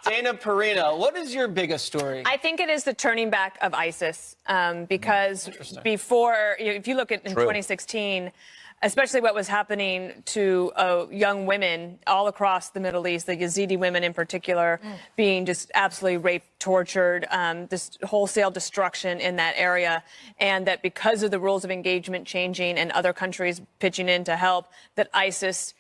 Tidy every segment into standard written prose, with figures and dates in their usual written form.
Dana Perino, what is your biggest story? I think it is the turning back of ISIS because before, if you look at in 2016, especially what was happening to young women all across the Middle East, the Yazidi women in particular, being just absolutely raped, tortured, this wholesale destruction in that area, and that because of the rules of engagement changing and other countries pitching in to help, that ISIS,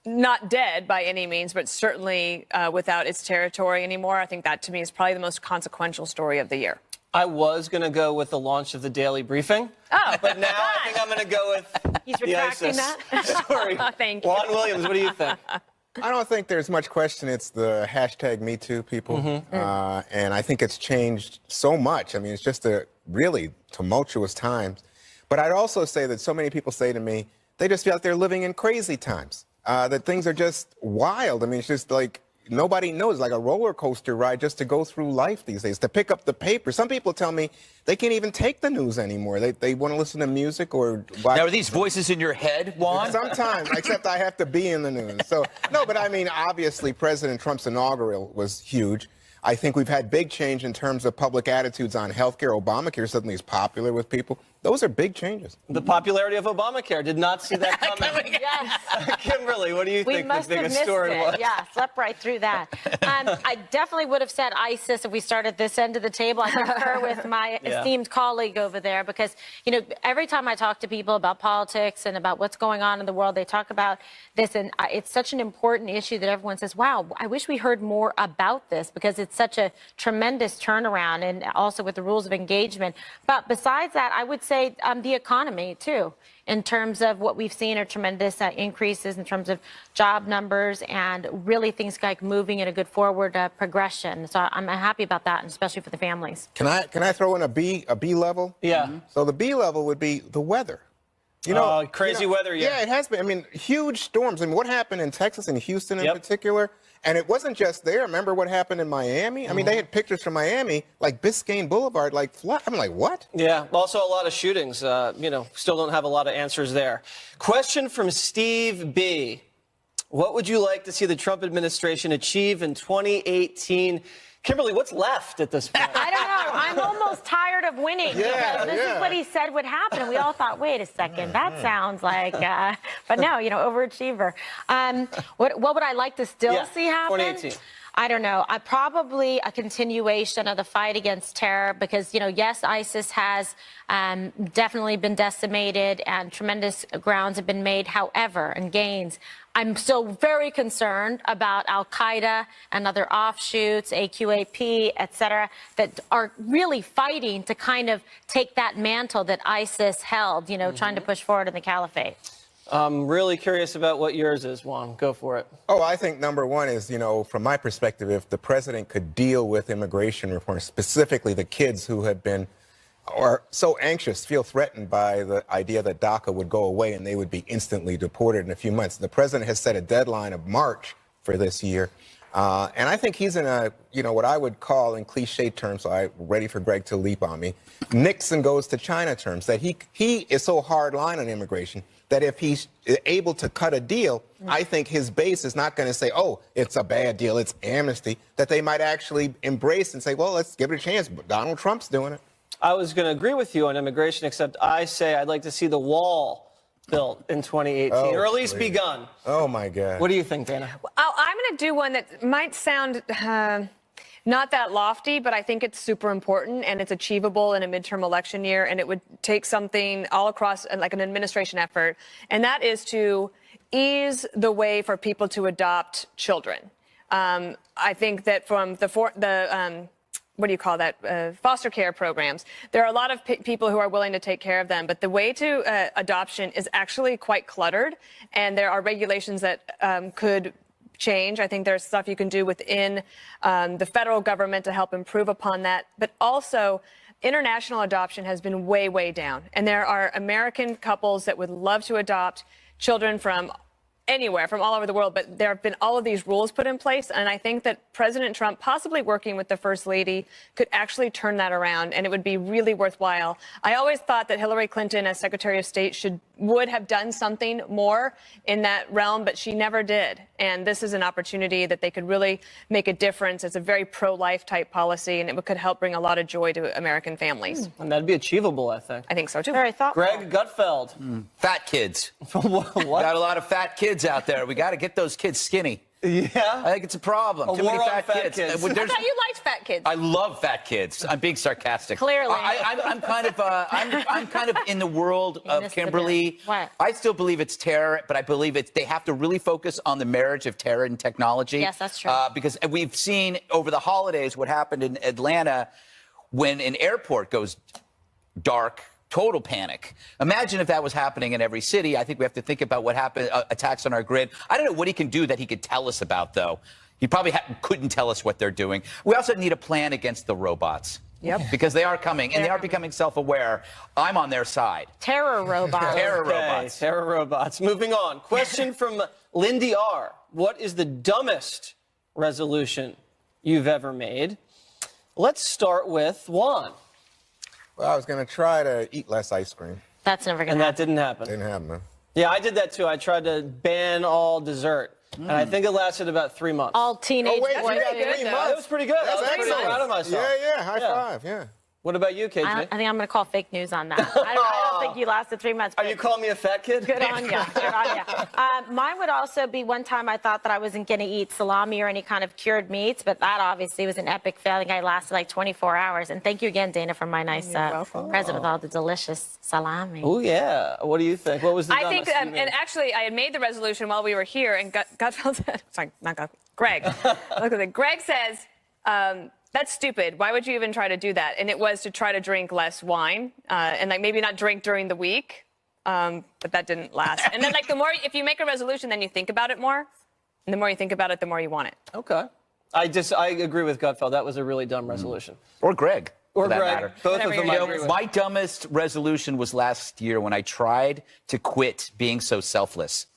not dead by any means, but certainly without its territory anymore. I think that, to me, is probably the most consequential story of the year. I was going to go with the launch of the Daily Briefing. Oh, but now I think I'm going to go with He's retracting that? story. Thank you. Juan Williams, what do you think? I don't think there's much question. It's the hashtag #MeToo people. And I think it's changed so much. I mean, it's just a really tumultuous times. But I'd also say that so many people say to me, they just feel like they're living in crazy times, that things are just wild. I mean, it's just like nobody knows, like a roller coaster ride just to go through life these days, to pick up the paper. Some people tell me they can't even take the news anymore. They want to listen to music or watch. Now, are these voices in your head, Juan? Sometimes, except I have to be in the news. So, no, but I mean, obviously, President Trump's inaugural was huge. I think we've had big change in terms of public attitudes on health care. Obamacare suddenly is popular with people. Those are big changes. The popularity of Obamacare. Did not see that coming. Yes. Kimberly, what do you think the biggest story was? Yeah, slept right through that. I definitely would have said ISIS if we started this end of the table. I concur with my esteemed colleague over there because, you know, every time I talk to people about politics and about what's going on in the world, they talk about this, and it's such an important issue that everyone says, wow, I wish we heard more about this because it's such a tremendous turnaround, and also with the rules of engagement. But besides that, I would say the economy, too, in terms of what we've seen are tremendous increases in terms of job numbers and really things like moving in a good forward progression. So I'm happy about that, and especially for the families. Can I throw in a B level? Yeah. So the B level would be the weather. You know, crazy weather. Yeah, it has been. I mean, huge storms. I mean, what happened in Texas and Houston in particular? And it wasn't just there. Remember what happened in Miami? I mean, they had pictures from Miami, like Biscayne Boulevard, like flood. I'm like, what? Yeah, also a lot of shootings. You know, still don't have a lot of answers there. Question from Steve B. What would you like to see the Trump administration achieve in 2018? Kimberly, what's left at this point? I don't know. I'm almost tired of winning because this is what he said would happen. And we all thought, wait a second, that sounds like, but no, you know, overachiever. What would I like to still see happen? 2018. I don't know. Probably a continuation of the fight against terror because, you know, yes, ISIS has definitely been decimated and tremendous grounds have been made, however, and gains. I'm still very concerned about al-Qaeda and other offshoots, AQAP, et cetera, that are really fighting to kind of take that mantle that ISIS held, you know, trying to push forward in the caliphate. I'm really curious about what yours is, Juan. Go for it. Oh, I think number one is, you know, from my perspective, if the president could deal with immigration reform, specifically the kids who have been are so anxious, feel threatened by the idea that DACA would go away and they would be instantly deported in a few months. The president has set a deadline of March for this year. And I think he's in a, you know, what I would call in cliche terms, so I'm ready for Greg to leap on me, Nixon goes to China terms, that he is so hard line on immigration that if he's able to cut a deal, I think his base is not going to say, oh, it's a bad deal, it's amnesty, that they might actually embrace and say, well, let's give it a chance. But Donald Trump's doing it. I was going to agree with you on immigration, except I say I'd like to see the wall built in 2018, or at least begun. Oh, my God. What do you think, Dana? I'm going to do one that might sound not that lofty, but I think it's super important and it's achievable in a midterm election year, and it would take something all across, like an administration effort, and that is to ease the way for people to adopt children. I think that from what do you call that, foster care programs, there are a lot of people who are willing to take care of them, but the way to adoption is actually quite cluttered, and there are regulations that could change. I think there's stuff you can do within the federal government to help improve upon that, but also international adoption has been way, way down, and there are American couples that would love to adopt children from anywhere, from all over the world, but there have been all of these rules put in place, and I think that President Trump, possibly working with the First Lady, could actually turn that around, and it would be really worthwhile. I always thought that Hillary Clinton, as Secretary of State, should would have done something more in that realm, but she never did. And this is an opportunity that they could really make a difference. It's a very pro-life type policy, and it could help bring a lot of joy to American families. And that'd be achievable, I think. I think so, too. Very thoughtful. Greg Gutfeld. Fat kids. What? Got a lot of fat kids out there. We got to get those kids skinny. Yeah? I think it's a problem. Too war many on fat fat kids. kids. I thought you liked fat kids. I love fat kids. I'm being sarcastic. Clearly. I'm kind of I'm kind of in the world of missed the Kimberly. bit. What? I still believe it's terror, but I believe they have to really focus on the marriage of terror and technology. Yes, that's true. Because we've seen over the holidays what happened in Atlanta when an airport goes dark. Total panic. Imagine if that was happening in every city. I think we have to think about what happened, attacks on our grid. I don't know what he can do that he could tell us about, though. He probably couldn't tell us what they're doing. We also need a plan against the robots. Yep. Because they are coming, and they are becoming self-aware. I'm on their side. Terror robots. Terror Okay, robots. Terror robots. Moving on. Question from Lindy R. What is the dumbest resolution you've ever made? Let's start with Juan. Well, I was going to try to eat less ice cream. That's never going And to that happen. didn't happen. Didn't happen, man. Yeah, I did that too. I tried to ban all dessert. And I think it lasted about 3 months. All teenage Oh, wait, boys you got do. 3 months? It was pretty good. I That's was pretty excellent. proud of myself. Yeah, high five, yeah. What about you, KJ? I think I'm going to call fake news on that. I don't think you lasted 3 months. Are but you calling me a fat kid? Good on you. Good on you. Mine would also be one time I thought that I wasn't going to eat salami or any kind of cured meats, but that obviously was an epic fail. I think I lasted like 24 hours. And thank you again, Dana, for my nice present with all the delicious salami. Oh, yeah. What do you think? What was the I think, dumbest you made? and actually, I had made the resolution while we were here, and Gutfeld said, sorry, not Gutfeld, Greg. Look at it. Greg says, that's stupid. Why would you even try to do that? And it was to try to drink less wine and like maybe not drink during the week. But that didn't last. And then like the more, if you make a resolution, then you think about it more. And the more you think about it, the more you want it. Okay. I agree with Gutfeld. That was a really dumb resolution. Or Greg, Or for that Greg. matter. Both Whatever of them you're I doing. agree with. My dumbest resolution was last year when I tried to quit being so selfless.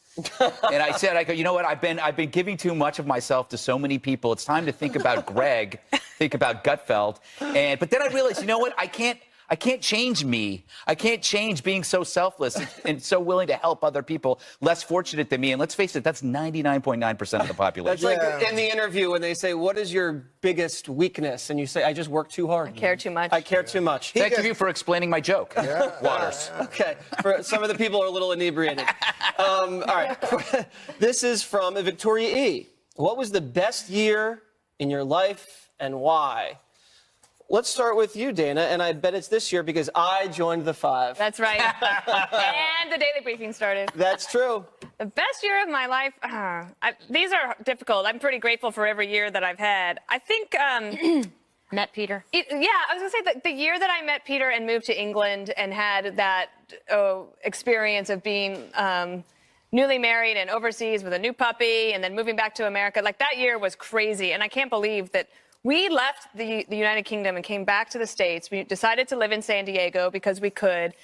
And I said, you know what? I've been giving too much of myself to so many people. It's time to think about Greg, think about Gutfeld. But then I realized, you know what? I can't change me. I can't change being so selfless and so willing to help other people less fortunate than me. And let's face it, that's 99.9% of the population. That's like in the interview when they say, what is your biggest weakness? And you say, I just work too hard. I care too much. I care too much. Thank you for explaining my joke, Waters. Okay. For some of the people are a little inebriated. All right. This is from Victoria E. What was the best year in your life and why? Let's start with you, Dana, and I bet it's this year because I joined the 5. That's right. And the daily briefing started. That's true. The best year of my life, these are difficult. I'm pretty grateful for every year that I've had. I think, Met Peter. I was going to say that the year that I met Peter and moved to England and had that experience of being newly married and overseas with a new puppy and then moving back to America, like that year was crazy. And I can't believe that we left the United Kingdom and came back to the States. We decided to live in San Diego because we could.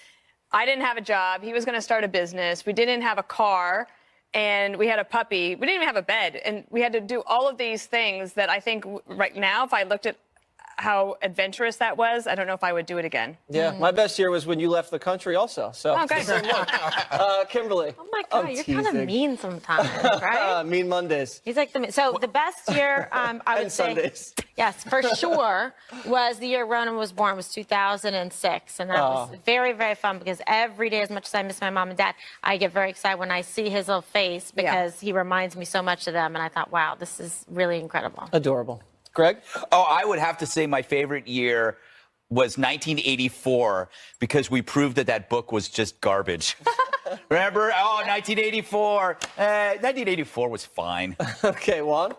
I didn't have a job. He was going to start a business. We didn't have a car, and we had a puppy. We didn't even have a bed, and we had to do all of these things that I think right now, if I looked at how adventurous that was, I don't know if I would do it again. Yeah, my best year was when you left the country also. So, Okay. Kimberly. Oh my God, you're kind of mean sometimes, right? Mean Mondays. He's like so the best year I would And say Sundays. yes for sure was the year Ronan was born, was 2006, and that was very, very fun because every day, as much as I miss my mom and dad, I get very excited when I see his little face because he reminds me so much of them, and I thought, wow, this is really incredible. Adorable. Greg? Oh, I would have to say my favorite year was 1984 because we proved that book was just garbage. Remember? Oh, 1984. 1984 was fine. Okay, Juan?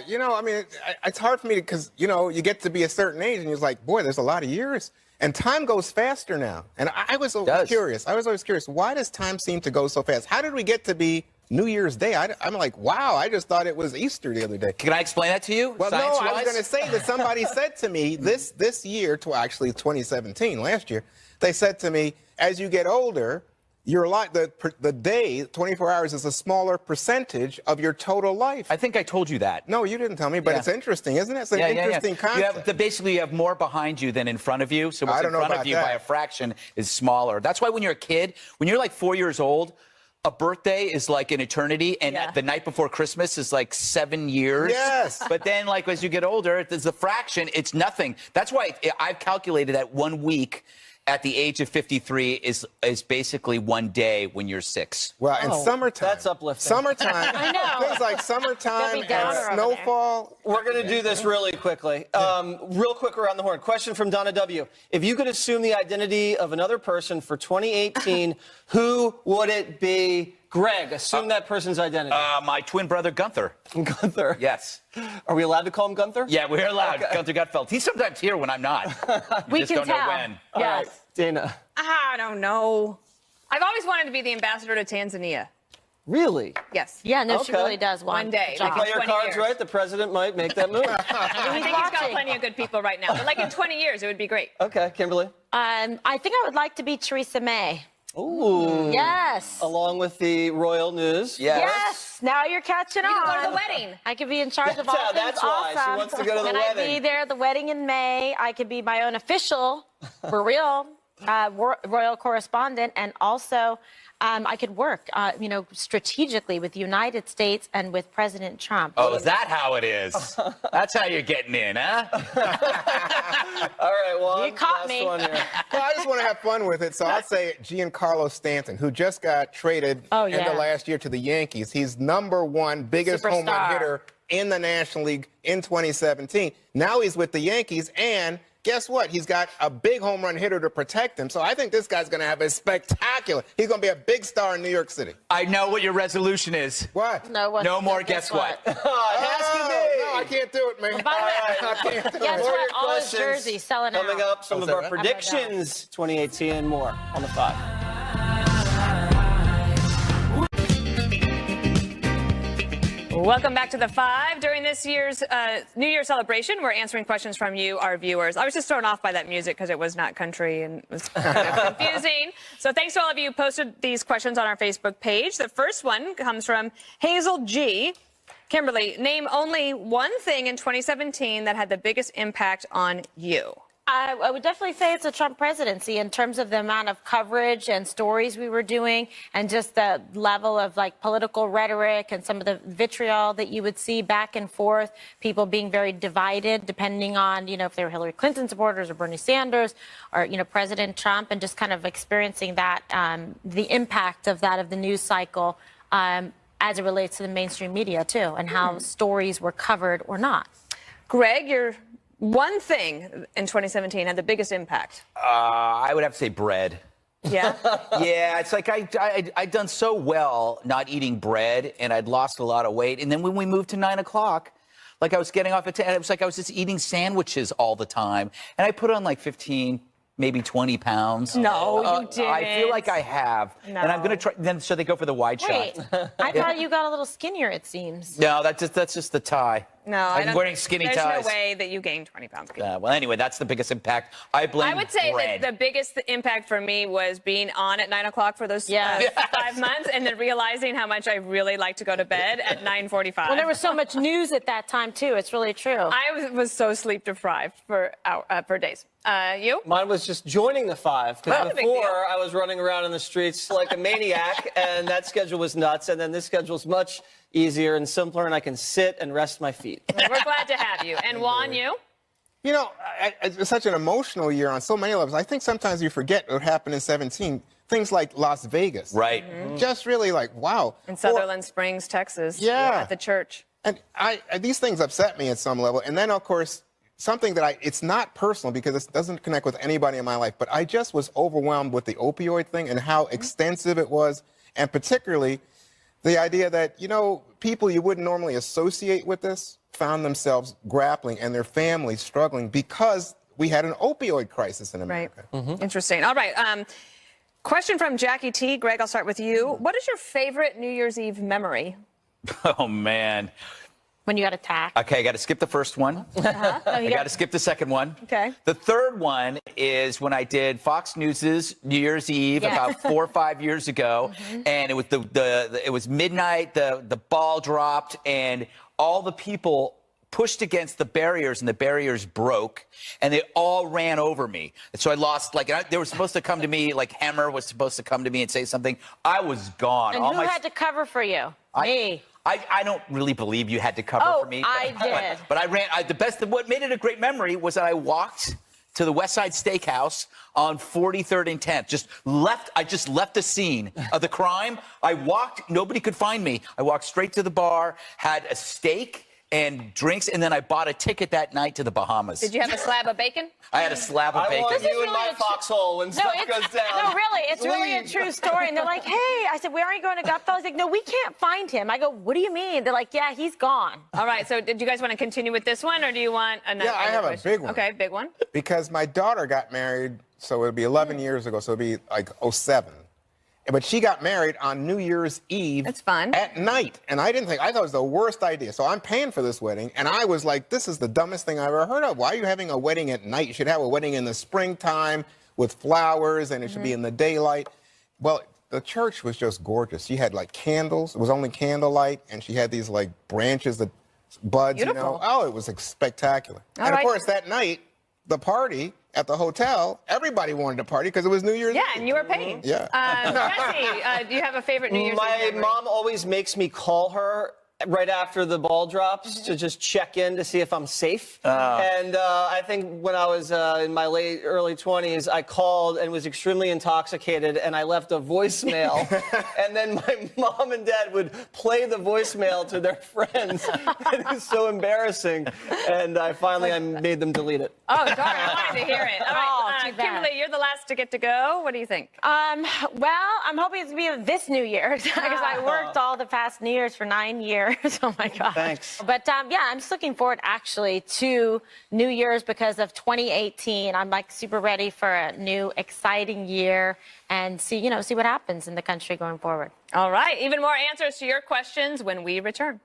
You know, I mean, it's hard for me because, you know, you get to be a certain age and you're like, boy, there's a lot of years. And time goes faster now. And I was always curious. I was always curious. Why does time seem to go so fast? How did we get to be New Year's Day? I'm like, wow, I just thought it was Easter the other day. Can I explain that to you? Well, no, I was science-wise? going to say that somebody said to me this year, actually 2017, last year, they said to me, as you get older, your life, the day, 24 hours, is a smaller percentage of your total life. I think I told you that. No, you didn't tell me, but Yeah. it's interesting, isn't it? It's an interesting concept. Basically, you have more behind you than in front of you. So what's in front of you by a fraction is smaller. That's why when you're a kid, when you're like 4 years old, a birthday is like an eternity, and the night before Christmas is like 7 years. Yes. But then, like, as you get older, there's a fraction. It's nothing. That's why I've calculated that 1 week at the age of 53 is basically 1 day when you're 6. Well, in summertime. That's uplifting. Summertime. I know. Things like summertime Debbie Downer over and snowfall. We're going to do this really quickly. Real quick around the horn. Question from Donna W. If you could assume the identity of another person for 2018, who would it be? Greg, assume that person's identity. My twin brother, Gunther. Gunther. Yes. Are we allowed to call him Gunther? Yeah, we're allowed. Okay. Gunther Gutfeld. He's sometimes here when I'm not. We just can don't tell. know when. All Yes. right, Dana. I don't know. I've always wanted to be the ambassador to Tanzania. Really? Yes. Yeah, no, she Okay. really does want One day, the job. like Play your 20 cards years. right. The president might make that move. I think he's got watching. plenty of good people right now. But like in 20 years, it would be great. Okay, Kimberly. I think I would like to be Theresa May. Ooh. Yes. Along with the royal news. Yes. Now you're catching You on. can go to the wedding. I could be in charge of all That's- things that's why. She awesome. wants to go to the and I'd wedding. be there at the wedding in May. I could be my own official, for real, royal correspondent, and also I could work, strategically with the United States and with President Trump. Oh, is that how it is? That's how you're getting in, huh? All right, well, You caught last me. one here. Well, I just want to have fun with it, so I'll say Giancarlo Stanton, who just got traded Oh, in the yeah. last year to the Yankees. He's #1 biggest home run Superstar. hitter in the National League in 2017. Now he's with the Yankees, and guess what? He's got a big home run hitter to protect him. So I think this guy's going to have a spectacular. He's going to be a big star in New York City. I know what your resolution is. What? No more guess what. It has to be. No, I can't do it, man. By the way, I can't do guess it. what? Your All his questions jerseys selling out. Coming up, some of that our right? predictions 2018 and more on the 5. Welcome back to the 5. During this year's New Year celebration, we're answering questions from you, our viewers. I was just thrown off by that music because it was not country and it was kind of confusing. So thanks to all of you who posted these questions on our Facebook page. The first one comes from Hazel G. Kimberly, name only one thing in 2017 that had the biggest impact on you. I would definitely say it's the Trump presidency in terms of the amount of coverage and stories we were doing and just the level of like political rhetoric and some of the vitriol that you would see back and forth, people being very divided depending on, if they were Hillary Clinton supporters or Bernie Sanders or, President Trump, and just kind of experiencing that, the impact of that, of the news cycle as it relates to the mainstream media too, and how stories were covered or not. Greg, your one thing in 2017 had the biggest impact. I would have to say bread. Yeah? Yeah, it's like I'd done so well not eating bread, and I'd lost a lot of weight. And then when we moved to 9 o'clock, like I was getting off at 10, it was like I was just eating sandwiches all the time. And I put on like 15, maybe 20 pounds. No, you didn't. I feel like I have. No. And I'm going to try. Then so they go for the wide Wait, shot. I thought you got a little skinnier, it seems. No, that's just the tie. No, I I'm don't. wearing skinny there's ties. no way that you gained 20 pounds. Well, anyway, that's the biggest impact. I blame I would say bread. that the biggest impact for me was being on at 9 o'clock for those 5 months, and then realizing how much I really like to go to bed at 9:45. Well, there was so much news at that time, too. It's really true. I was so sleep deprived for days. You? Mine was just joining the 5, because That's a big deal. before I was running around in the streets like a maniac, and that schedule was nuts. And then this schedule's much easier and simpler, and I can sit and rest my feet. We're glad to have you. And Juan, you? It's such an emotional year on so many levels. I think sometimes you forget what happened in 17. Things like Las Vegas. Right. Just really like, wow. In Sutherland Springs, Texas. Yeah. At the church. And these things upset me at some level. And then, of course, something that it's not personal because it doesn't connect with anybody in my life, but I just was overwhelmed with the opioid thing and how extensive it was. And particularly the idea that, people you wouldn't normally associate with this found themselves grappling and their families struggling because we had an opioid crisis in America. Right. Interesting. All right. Question from Jackie T. Greg, I'll start with you. What is your favorite New Year's Eve memory? Oh, man. When you got attacked. Okay, I got to skip the first one. I got to skip the second one. Okay. The third one is when I did Fox News's New Year's Eve about 4 or 5 years ago, and it was it was midnight. The ball dropped, and all the people pushed against the barriers, and the barriers broke, and they all ran over me. And so I lost, they were supposed to come to me, Hammer was supposed to come to me and say something. I was gone. And who had to cover for you? Me. I don't really believe you had to cover for me. I did. But I ran. What made it a great memory was that I walked to the West Side Steakhouse on 43rd and 10th. I just left the scene of the crime. I walked. Nobody could find me. I walked straight to the bar, had a steak and drinks, and then I bought a ticket that night to the Bahamas. Did you have a slab of bacon? I had a slab of bacon. I want you in my foxhole when stuff goes down. No, really, it's really a true story. And they're like, hey, I said, where are you going to Gutfellas? He's like, no, we can't find him. I go, what do you mean? They're like, yeah, he's gone. All right, so did you guys want to continue with this one, or do you want another? Yeah, I have a big one. Okay, big one. Because my daughter got married, so it'll be 11 years ago, so it'll be like 07. But she got married on New Year's Eve. That's fun. At night. And I thought it was the worst idea. So I'm paying for this wedding. And I was like, this is the dumbest thing I've ever heard of. Why are you having a wedding at night? You should have a wedding in the springtime with flowers, and it should be in the daylight. Well, the church was just gorgeous. She had candles. It was only candlelight. And she had these branches, the buds, Beautiful. Oh, it was spectacular. All and right. of course, that night, the party at the hotel, everybody wanted to party because it was New Year's Eve. Yeah, and you were paying. Yeah. Jesse, do you have a favorite New Year's Eve My memory? mom always makes me call her right after the ball drops to just check in to see if I'm safe. And I think when I was in my early 20s, I called and was extremely intoxicated, and I left a voicemail. And then my mom and dad would play the voicemail to their friends. It was so embarrassing. And I made them delete it. Oh, darn, I wanted to hear it. All right, too bad. Kimberly, you're the last to get to go. What do you think? Well, I'm hoping it's going to be this New Year's because I worked all the past New Year's for 9 years. Oh, my God. Thanks. But, yeah, I'm just looking forward, actually, to New Year's because of 2018. I'm, super ready for a new, exciting year and see what happens in the country going forward. All right, even more answers to your questions when we return.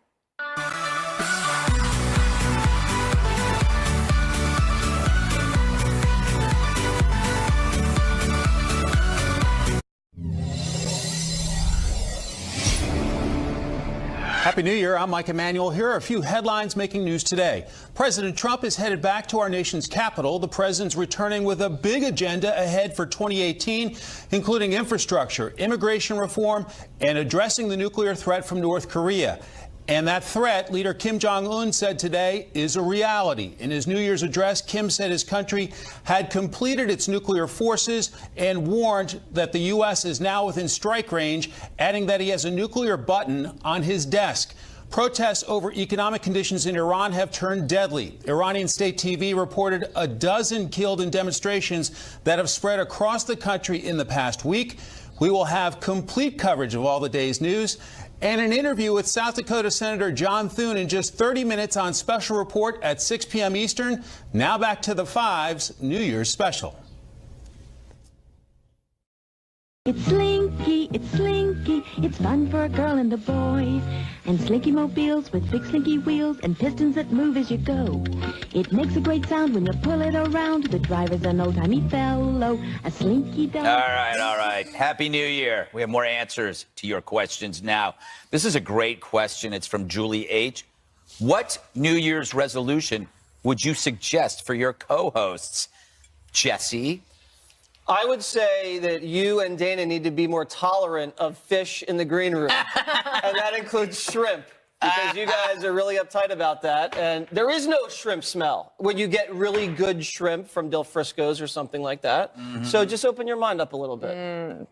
Happy New Year. I'm Mike Emanuel. Here are a few headlines making news today. President Trump is headed back to our nation's capital. The president's returning with a big agenda ahead for 2018, including infrastructure, immigration reform, and addressing the nuclear threat from North Korea. And that threat, leader Kim Jong-un said today, is a reality. In his New Year's address, Kim said his country had completed its nuclear forces and warned that the U.S. is now within strike range, adding that he has a nuclear button on his desk. Protests over economic conditions in Iran have turned deadly. Iranian state TV reported a dozen killed in demonstrations that have spread across the country in the past week. We will have complete coverage of all the day's news and an interview with South Dakota Senator John Thune in just 30 minutes on Special Report at 6 p.m. Eastern. Now back to the Five's New Year's Special. It's Slinky, it's fun for a girl and a boy. And Slinky mobiles with big slinky wheels and pistons that move as you go. It makes a great sound when you pull it around. The driver's an old-timey fellow, a slinky dog. All right. Happy New Year. We have more answers to your questions now. This is a great question. It's from Julie H. What New Year's resolution would you suggest for your co-hosts? Jesse? I would say that you and Dana need to be more tolerant of fish in the green room. And that includes shrimp, because you guys are really uptight about that. And there is no shrimp smell when you get really good shrimp from Del Frisco's or something like that. So just open your mind up a little bit.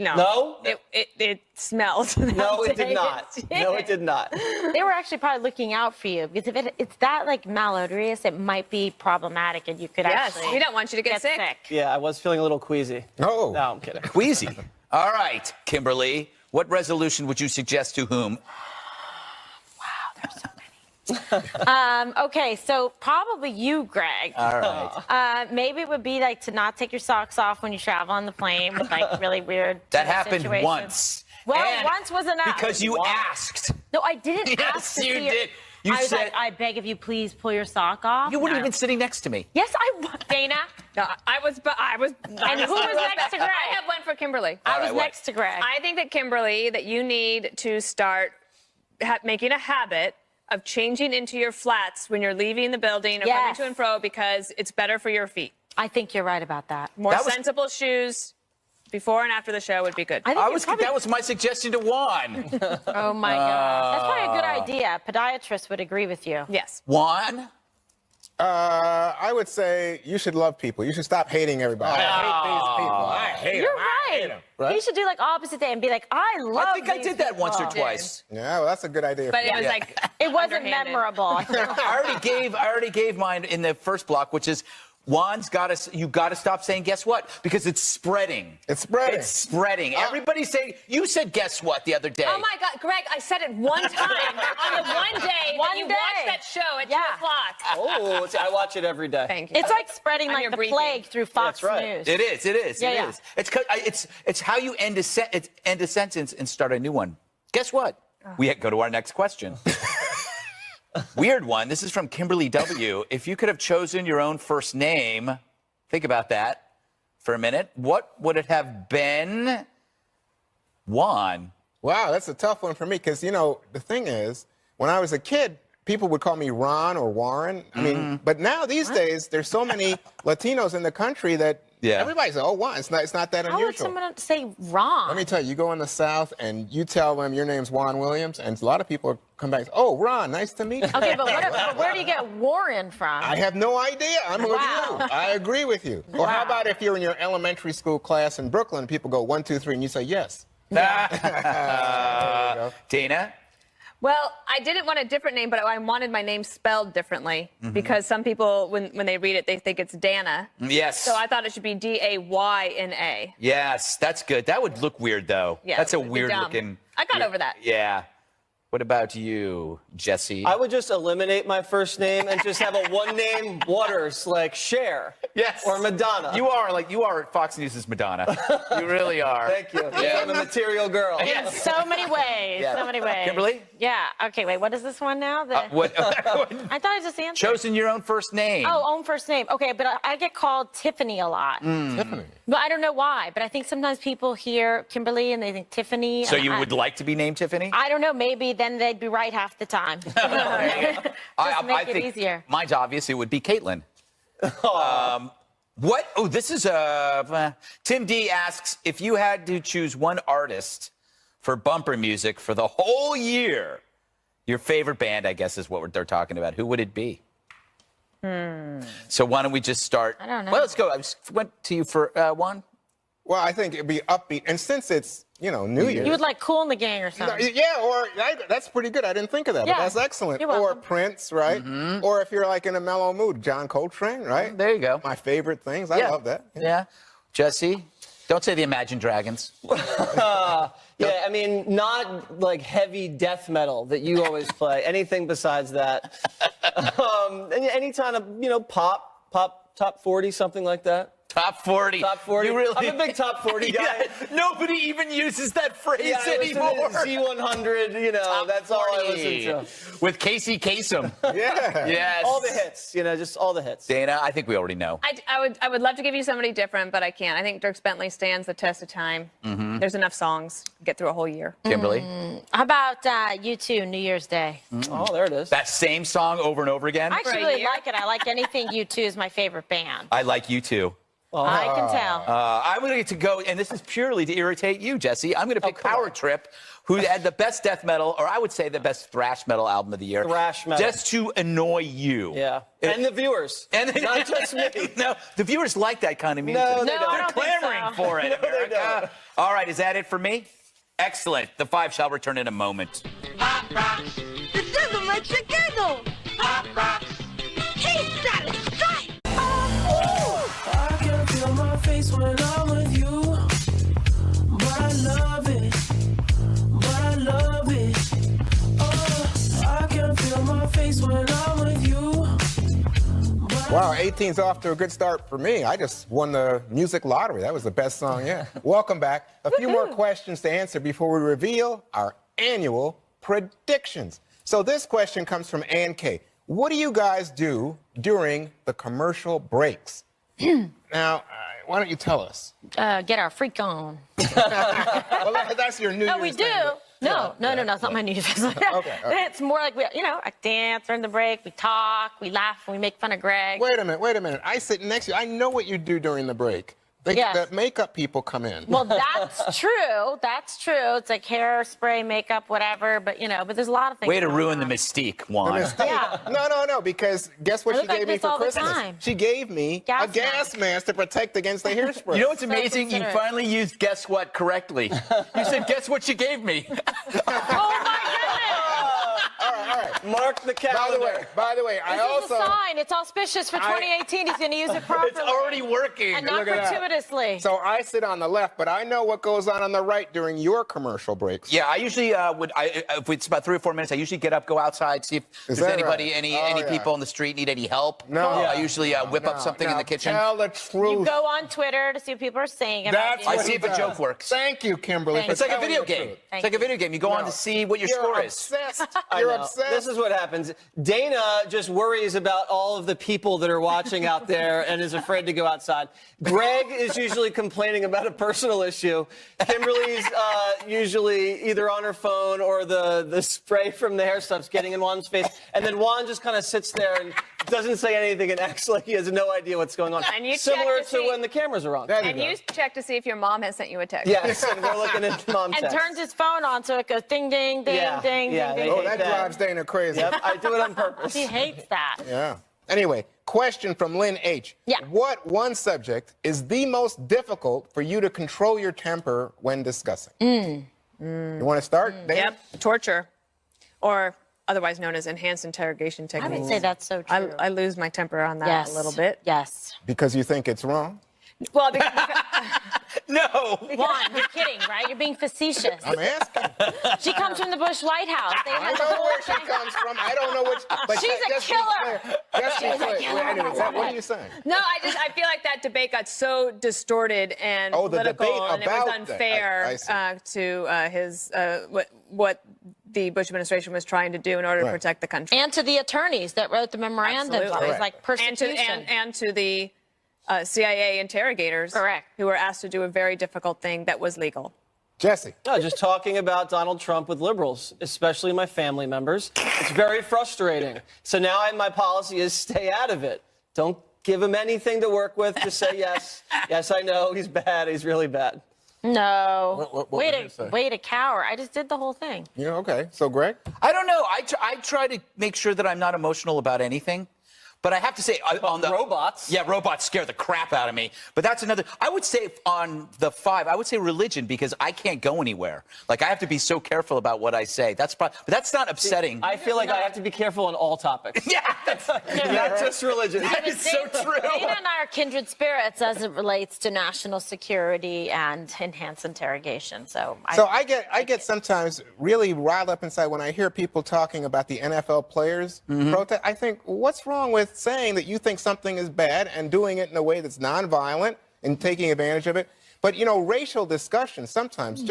No? It smelled. No, it did not. No, it did not. They were actually probably looking out for you because if it's that malodorous, it might be problematic and you could actually. We don't want you to get sick. Yeah, I was feeling a little queasy. Oh. No, I'm kidding. Queasy. All right, Kimberly. What resolution would you suggest to whom? Okay, so probably you, Greg. All right. Maybe it would be to not take your socks off when you travel on the plane with really weird. That happened situations. once. Well, And once was enough. because you asked. No, I didn't ask Yes, to you see did. You I was said like, I beg of you, please pull your sock off. you weren't even sitting next to me. Yes, I was. Dana, no, I was. And who was next to Greg? I have one for Kimberly. I All was right, what? next to Greg. I think that Kimberly, that you need to start making a habit of changing into your flats when you're leaving the building or coming Yes. to and fro because it's better for your feet. I think you're right about that. More That was- sensible shoes before and after the show would be good. I think That was my suggestion to Juan. Oh my God. That's probably a good idea. Podiatrist would agree with you. Yes. Juan? I would say you should love people. You should stop hating everybody. I hate these people. I hate You're them. I hate right. them. Right? You should do like opposite day and be like, I love I think I these did that once or people. twice. Yeah, well, that's a good idea. But for it me. was like It wasn't underhanded. memorable. I already gave mine in the first block, which is Juan's got to. You got to stop saying "guess what" because it's spreading. It's spreading. It's spreading. Everybody's saying. You said "guess what" the other day. Oh my God, Greg, I said it one time on the one day One that you day. watched that show at 2 Yeah. o'clock. Oh, I watch it every day. Thank you. It's like spreading On like your the briefing. plague through Fox That's right. News. It is. It is. Yeah, it yeah. is. It's how you end a sentence and start a new one. Guess what? We go to our next question. Weird one. This is from Kimberly W. If you could have chosen your own first name, think about that for a minute. What would it have been? Juan. Wow, that's a tough one for me because, you know, the thing is, when I was a kid, people would call me Ron or Warren. I mean, but now these days, there's so many Latinos in the country that everybody says, oh, Juan. It's not that How would unusual. someone say wrong? Let me tell you, you go in the South and you tell them your name's Juan Williams, and a lot of people come back and say, oh, Ron, nice to meet you. Okay, but where do you get Warren from? I have no idea. I'm with Wow. you. I agree with you. Or how about if you're in your elementary school class in Brooklyn, people go 1, 2, 3, and you say yes. Dana? Well, I didn't want a different name, but I wanted my name spelled differently because some people, when they read it, they think it's Dana. Yes. So I thought it should be Dayna. Yes, that's good. That would look weird, though. Yeah, that's a it would be weird dumb. looking. I got over that. Yeah. What about you, Jesse? I would just eliminate my first name and just have a one-name Waters, like Cher. Yes. Or Madonna. You are Fox News' Madonna. You really are. Thank you. Yeah, I'm a material girl. In so many ways. Yeah. So many ways. Kimberly? Yeah. Okay, wait. What is this one now? What? I thought I just answered. Chosen your own first name. Oh, own first name. Okay, but I get called Tiffany a lot. Tiffany. But I don't know why. But I think sometimes people hear Kimberly and they think Tiffany. So and you would like to be named Tiffany? I don't know. Maybe then they'd be right half the time. Just make it think easier. Mine's obvious. It would be Caitlin. What? Oh, this is Tim D asks if you had to choose one artist for bumper music for the whole year. Your favorite band, I guess, is what they're talking about. Who would it be? So why don't we just start? I don't know. Well, let's go. I just went to you for one. Well, I think it'd be upbeat. And since it's, you know, New Year's. You would like Cool in the Gang or something. Yeah, that's pretty good. I didn't think of that, Yeah. but that's excellent. You're Or welcome. Prince, right? Or if you're like in a mellow mood, John Coltrane, right? There you go. My favorite things. I love that. Yeah. Jesse, don't say the Imagine Dragons. Yeah, I mean, not like heavy death metal that you always play. Anything besides that. Any kind of, you know, pop, top 40, something like that. Top 40. Top 40. You really... I'm a big top 40 guy. Yeah, nobody even uses that phrase Yeah, I listen anymore. to Z100, you know, Top that's all I 40. listen to. With Casey Kasem. Yeah. Yes. All the hits, you know, just all the hits. Dana, I think we already know. I would love to give you somebody different, but I can't. I think Dierks Bentley stands the test of time. There's enough songs to get through a whole year. Kimberly? How about U2, New Year's Day? Oh, there it is. That same song over and over again? I actually For a really year? like it. I like anything U2 is my favorite band. I like you too. I can tell. I'm going to go, and this is purely to irritate you, Jesse. I'm going to pick Power Trip, who had the best death metal, or I would say the best thrash metal album of the year. Thrash metal. Just to annoy you. Yeah. And the viewers. And not just me. No, the viewers like that kind of music. No, they No, I don't. They're don't think clamoring so. for it, No, they America. don't. All right, is that it for me? Excellent. The five shall return in a moment. The sizzle makes you giggle. Pop rocks. He's got a strike. I can feel my face when I'm with you, but I love it, Oh, I can feel my face when I'm with you. Wow, 18's off to a good start for me. I just won the music lottery. That was the best song yet. Welcome back. A few more questions to answer before we reveal our annual predictions. So this question comes from Ann K. What do you guys do during the commercial breaks? Now, why don't you tell us? Get our freak on. Well, that's your New Year's No, we do. thing, but- No, it's not my New Year's. Okay. It's more like I dance during the break, we talk, we laugh, and we make fun of Greg. Wait a minute. I sit next to you. I know what you do during the break. Yes. The makeup people come in. Well, that's true. That's true. It's like hairspray, makeup, whatever. But but there's a lot of things. Way to going ruin the on. mystique, Juan. Yeah. No, because guess what I she look like gave me this for all the Christmas? time. She gave me a Gas gas mask to protect against the hairspray. You know what's amazing? You considerate. finally used guess what correctly. You said, guess what she gave me? Oh my All right. Mark the calendar. By the way, I goodness! This also... is a sign. It's auspicious for 2018. He's going to use it properly. It's already working. And not Look at that. gratuitously. So I sit on the left, but I know what goes on the right during your commercial breaks. Yeah, I usually if it's about 3 or 4 minutes, I usually get up, go outside, see if there's that anybody, right? any Yeah. people in the street need any help. No. I usually whip up something in the kitchen. Tell the truth. You go on Twitter to see what people are saying about That's you. I what see he if a does. joke works. Thank you, Kimberly. Thank for It's like a telling video the game. truth. It's like a video game. You go on to see what your score is. Obsessed. I You're know. obsessed. This is what happens. Dana just worries about all of the people that are watching out there and is afraid to go outside. Greg is usually complaining about a personal issue. Kimberly's usually either on her phone or the spray from the hair stuff's getting in Juan's face. And then Juan just kind of sits there and doesn't say anything and acts like he has no idea what's going on. And you check Similar to to see- when the cameras are on. There you And go. you check to see if your mom has sent you a text. Yes, and we're looking at mom And text. turns his phone on so it goes ding, ding, ding, Yeah, ding, yeah, ding, they Oh, ding. hate that that. drives Dana crazy. Yep, I do it on purpose. He hates that. Yeah. Anyway, question from Lynn H. Yeah. What one subject is the most difficult for you to control your temper when discussing? You want to start? Dana? Yep. Torture, or otherwise known as enhanced interrogation I techniques. would say that's so true. I lose my temper on that yes. a little bit. Yes. Because you think it's wrong? Well, because No. Juan, you're kidding, right? You're being facetious. I'm asking. She comes from the Bush White House. They I had the know whole where she thing. comes from. I don't know which. But She's a just be killer. clear. Just be She's a clear. killer. Anyways, what are you saying? no, I feel like that debate got so distorted and Oh, the political, debate and it was about that. unfair I see. to his what the Bush administration was trying to do in order to Right. protect the country. And to the attorneys that wrote the memorandums. Absolutely. It was like And persecution. to the CIA interrogators, Correct. who were asked to do a very difficult thing that was legal. Jesse. No, just talking about Donald Trump with liberals, especially my family members. It's very frustrating. So now my policy is stay out of it. Don't give him anything to work with. Just say yes. Yes, I know he's bad. He's really bad. No. What way would you say? to cower. I just did the whole thing. Yeah, okay. So, Greg? I don't know. I try to make sure that I'm not emotional about anything. But I have to say, on the robots. Yeah, robots scare the crap out of me. But that's another. I would say on the 5, I would say religion because I can't go anywhere. Like I have to be so careful about what I say. But that's not upsetting. I feel like I have to be careful on all topics. Yeah, Not just religion. that is so true. Dana and I are kindred spirits as it relates to national security and enhanced interrogation. So I get sometimes really riled up inside when I hear people talking about the NFL players protest. I think, what's wrong with saying that you think something is bad and doing it in a way that's nonviolent and taking advantage of it? But racial discussion sometimes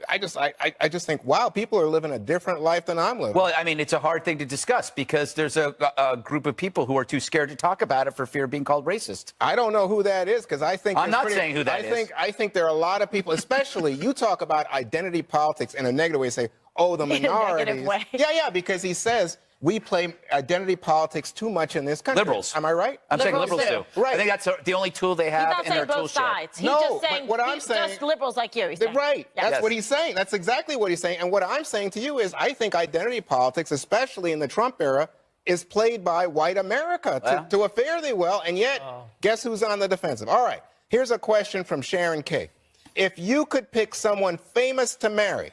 I just think, wow, people are living a different life than I'm living. Well, I mean, it's a hard thing to discuss because there's a group of people who are too scared to talk about it for fear of being called racist. I don't know who that is because I think I'm there's not saying who that is. I think there are a lot of people, especially you talk about identity politics in a negative way, say, oh, the In a minorities. negative way. Yeah, because he says we play identity politics too much in this country. Liberals. Am I right? I'm saying Liberals liberals do. Right. I think that's the only tool they he's have not in their saying tool both shed. sides. He's No, just but saying what I'm he's saying- just liberals like you. He's They're saying. right. Yeah. That's what he's saying. That's exactly what he's saying. And what I'm saying to you is I think identity politics, especially in the Trump era, is played by white America to a fairly well. And yet, guess who's on the defensive? All right. Here's a question from Sharon K. If you could pick someone famous to marry,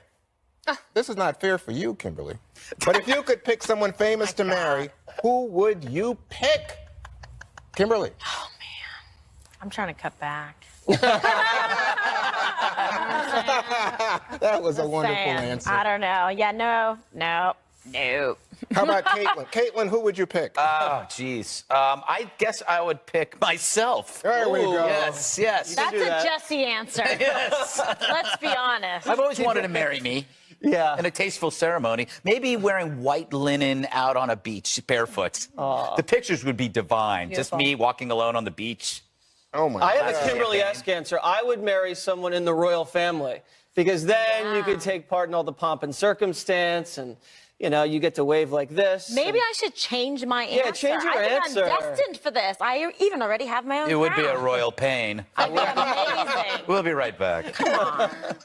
this is not fair for you, Kimberly, but if you could pick someone famous to marry, who would you pick? Kimberly. I'm trying to cut back. That was a wonderful Saying, answer. I don't know. Yeah, no. How about Caitlin? Caitlin, who would you pick? Oh, geez. I guess I would pick myself. There we go. Yes. That's a Jesse answer. Yes. Let's be honest. I've always wanted to marry me. Yeah. in a tasteful ceremony. Maybe wearing white linen out on a beach, barefoot. The pictures would be divine. Just Beautiful. me walking alone on the beach. Oh my I God. have a Kimberly Esk answer. I would marry someone in the royal family because then you could take part in all the pomp and circumstance and, you know, you get to wave like this. Maybe and- I should change my answer. change your I think answer. I'm destined for this. I even already have my own It would be a crown. royal pain. I'd be amazing. We'll be right back.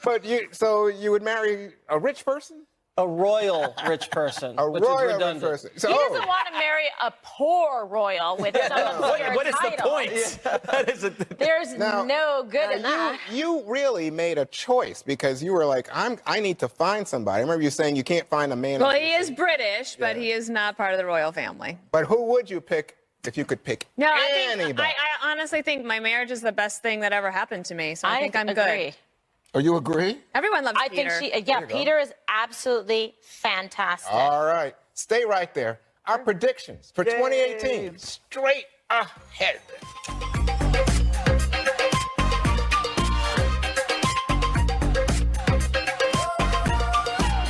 But so you would marry a rich person? A royal rich person. A which royal is rich redundant. person. So, He doesn't want to marry a poor royal with some obscure What is the title. point? That is There's Now- no good in now that. you really made a choice because you were like, I need to find somebody. I remember you saying you can't find a man. Well, he is British, but he is not part of the royal family. But who would you pick if you could pick No, anybody? I honestly think my marriage is the best thing that ever happened to me. So I think I'm agree. good. Oh, you agree? Everyone loves I think Peter. Peter is absolutely fantastic. All right. Stay right there. Our predictions for 2018. Straight ahead.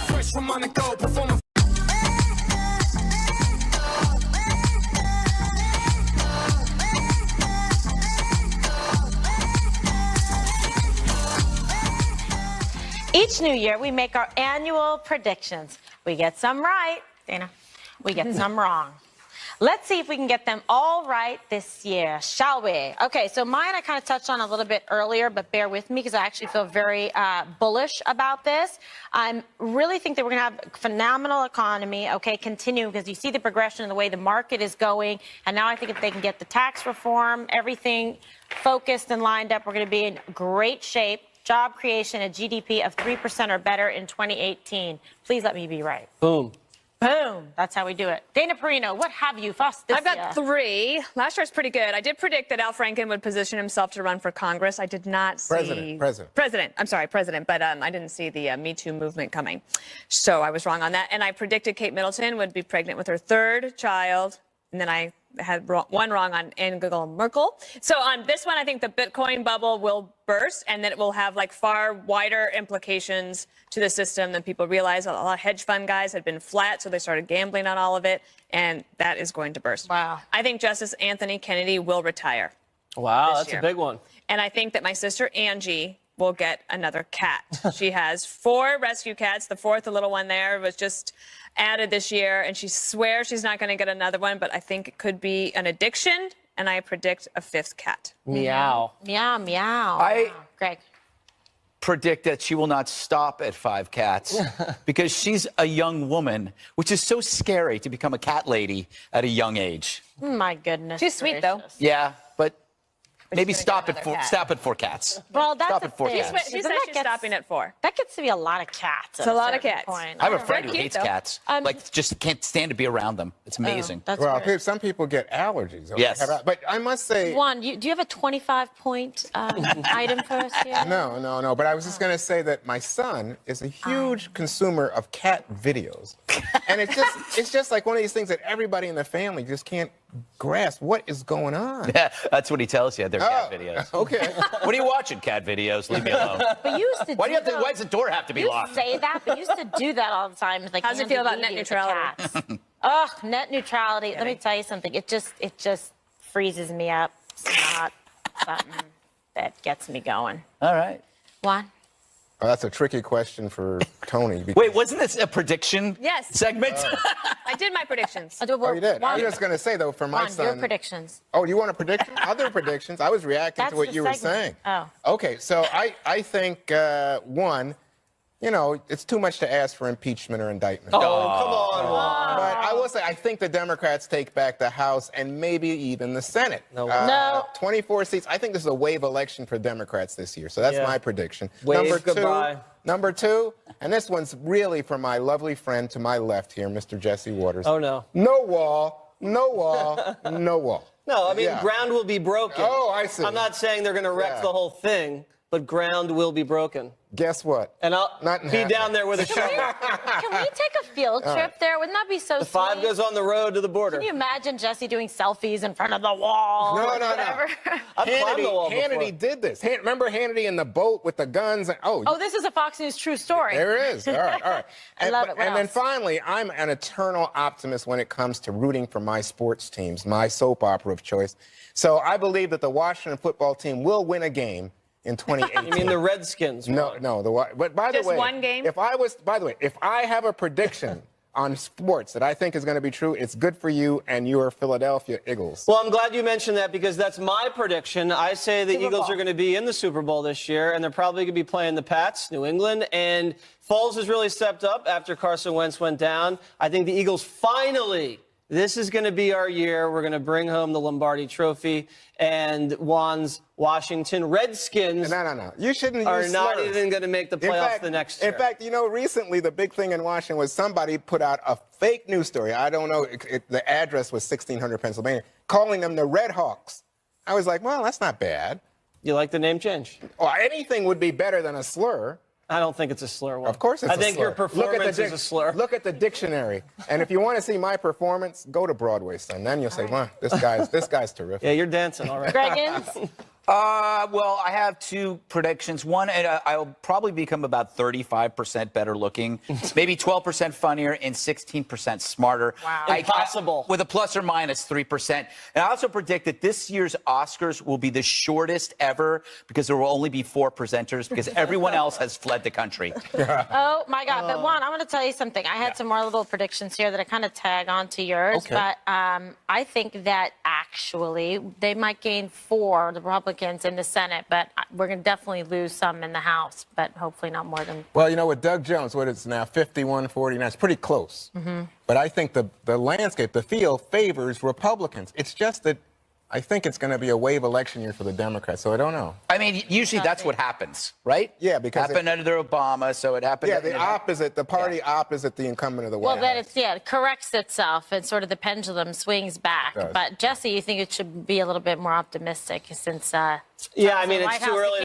Fresh from on the go, performing. Each new year, we make our annual predictions. We get some right, Dana. We get some wrong. Let's see if we can get them all right this year, shall we? Okay, so mine I kind of touched on a little bit earlier, but bear with me because I actually feel very bullish about this. I really think that we're going to have a phenomenal economy, okay, continue because you see the progression in the way the market is going. And now I think if they can get the tax reform, everything focused and lined up, we're going to be in great shape. Job creation, a GDP of 3% or better in 2018. Please let me be right. Boom. Boom. That's how we do it. Dana Perino, what have you for us this I've got year? 3. Last year's pretty good. I did predict that Al Franken would position himself to run for Congress. I did not see... President. I'm sorry, President. But I didn't see the Me Too movement coming. So I was wrong on that. And I predicted Kate Middleton would be pregnant with her 3rd child. And then I had one wrong on Angela Merkel. So on this one, I think the Bitcoin bubble will burst and that it will have like far wider implications to the system than people realize. A lot of hedge fund guys had been flat, so they started gambling on all of it, and that is going to burst. Wow. I think Justice Anthony Kennedy will retire. Wow, This that's year. a big one. And I think that my sister Angie will get another cat. She has 4 rescue cats. The 4th, the little one there, was just added this year, and she swears she's not going to get another one, but I think it could be an addiction, and I predict a 5th cat. Meow. Meow, meow. I- Greg. Predict that she will not stop at 5 cats because she's a young woman, which is so scary to become a cat lady at a young age. My goodness. She's sweet, though. gracious. Yeah, but maybe she's gonna stop get at another 4. cat. Stop at 4 cats. Well, that's Stop the at 4 thing. cats. She Then said that she's gets- stopping at 4. That gets to be a lot of cats. It's a lot of cats. I have a friend who They're hates cute, though. cats. Like, just can't stand to be around them. It's amazing. That's Well, weird. some people get allergies. Yes. But I must say, Juan, do you have a 25-point item for us here? no. But I was just going to say that my son is a huge consumer of cat videos. And it's just like one of these things that everybody in the family just can't grasp what is going on. Yeah, that's what he tells you. They're cat Oh, videos. okay. What are you watching? Cat videos? Leave me alone. But you used to Why do you have to? those- Why does the door have to be You locked? say that, but you used to do that all the time. Like, How's it feel about net neutrality? Ugh, net neutrality. Let me tell you something. It just freezes me up. It's not something that gets me going. All right. Juan? Well, that's a tricky question for Tony. because- Wait, wasn't this a prediction Yes. segment? I did my predictions. Oh, you did? I Juan, was just going to say, though, for my Juan, son. your predictions. Oh, you want a prediction? Other predictions? I was reacting That's to what the you were segment. saying. Oh. Okay, so I think, one, it's too much to ask for impeachment or indictment. Oh, come on, Juan. But I will say, I think the Democrats take back the House and maybe even the Senate. No. 24 seats. I think this is a wave election for Democrats this year. So that's Yeah. my prediction. Wave goodbye. Number two, and this one's really for my lovely friend to my left here, Mr. Jesse Waters. Oh, no. No wall, no wall, no wall. No, I mean, Yeah. ground will be broken. Oh, I see. I'm not saying they're going to wreck Yeah. the whole thing, but ground will be broken. Guess what? And I'll Not be happening. down there with a shovel. Can we take a field trip there? Wouldn't that be so The sweet? 5 goes on the road to the border. Can you imagine Jesse doing selfies in front of the wall? No, or no, no. whatever? I've climbed the wall before. Hannity did this. Remember Hannity in the boat with the guns? Oh, this is a Fox News true story. There it is. All right, all right. I love it. What And then else? finally, I'm an eternal optimist when it comes to rooting for my sports teams, my soap opera of choice. So I believe that the Washington football team will win a game in 2018. You mean the Redskins? No, but by Just the way, one game? if I have a prediction on sports that I think is going to be true, it's good for you and your Philadelphia Eagles. Well, I'm glad you mentioned that because that's my prediction. I say the Super Eagles Bowl. are going to be in the Super Bowl this year, and they're probably going to be playing the Pats, New England. And Foles has really stepped up after Carson Wentz went down. I think the Eagles finally, this is going to be our year. We're going to bring home the Lombardi Trophy. And Juan's Washington Redskins No. You shouldn't are use not slurs. even going to make the playoffs the next year. In fact, recently the big thing in Washington was somebody put out a fake news story. I don't know. The address was 1600 Pennsylvania, calling them the Red Hawks. I was like, well, that's not bad. You like the name change? Or anything would be better than a slur. I don't think it's a slur. Juan. Of course it's a slur. I think your performance is a slur. Look at the dictionary. And if you want to see my performance, go to Broadway, son. Then you'll say, wow, this guy's terrific. Yeah, you're dancing all right. Greggins? Well, I have 2 predictions. One, I'll probably become about 35% better looking, maybe 12% funnier, and 16% smarter. Wow. Impossible. With a plus or minus 3%. And I also predict that this year's Oscars will be the shortest ever because there will only be 4 presenters because everyone else has fled the country. Oh, my God. But, Juan, I want to tell you something. I had some more little predictions here that I kind of tag onto yours. Okay. But I think that actually they might gain 4, the Republicans, in the Senate. But we're going to definitely lose some in the House, but hopefully not more than. Well, with Doug Jones, what is it now, 51-49, it's pretty close. Mm-hmm. But I think the landscape, the field favors Republicans. It's just that I think it's going to be a wave election year for the Democrats, so I don't know. I mean, usually that's what happens, right? Yeah, because happened under Obama, so it happened. Yeah, the party opposite the incumbent of the White Well, then House. it corrects itself and sort of the pendulum swings back. It does. But, Jesse, you think it should be a little bit more optimistic since. Yeah, I mean, White it's too House early